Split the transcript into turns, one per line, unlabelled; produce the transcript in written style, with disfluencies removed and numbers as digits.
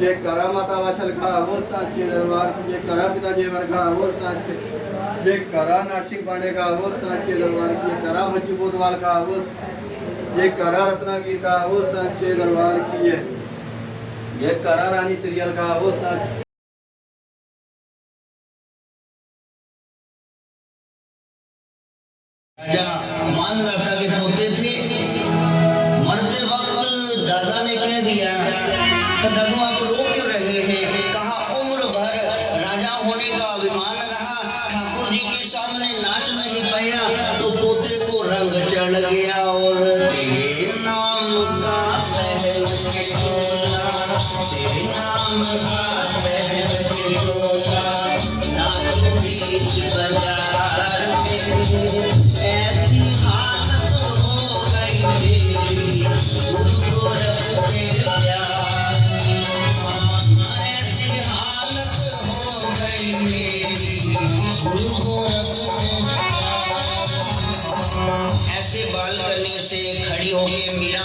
જે કરા માતા વાછલ ખા वो साचे दरबार की जे करा पिताजी वर्गा वो साचे जे करा नाशिक पांडे का वो साचे दरबार की करा बच्ची बोधवाल का वो ये करा रत्नागिरी का वो साचे दरबार की ये करा रानी सीरियल का वो साचे
राजा मान दादा के पोते थे। मरते वक्त दादा ने कह दिया कि दादू आप रो क्यों रहे हैं? कहा उम्र भर राजा होने का अभिमान रहा, ठाकुर जी के सामने नाच नहीं पाया तो पोते को रंग चढ़ गया और तेरे नाम का महल खिलौना, तेरे नाम का महल खिलौना, नाच बीच बाजार में ऐसी हालत हो गई मेरी, तुमको रखते प्यार, ऐसी हालत हो गई मेरी, तुमको रखते प्यार। ऐसे बालकनी से खड़ी होके मीरा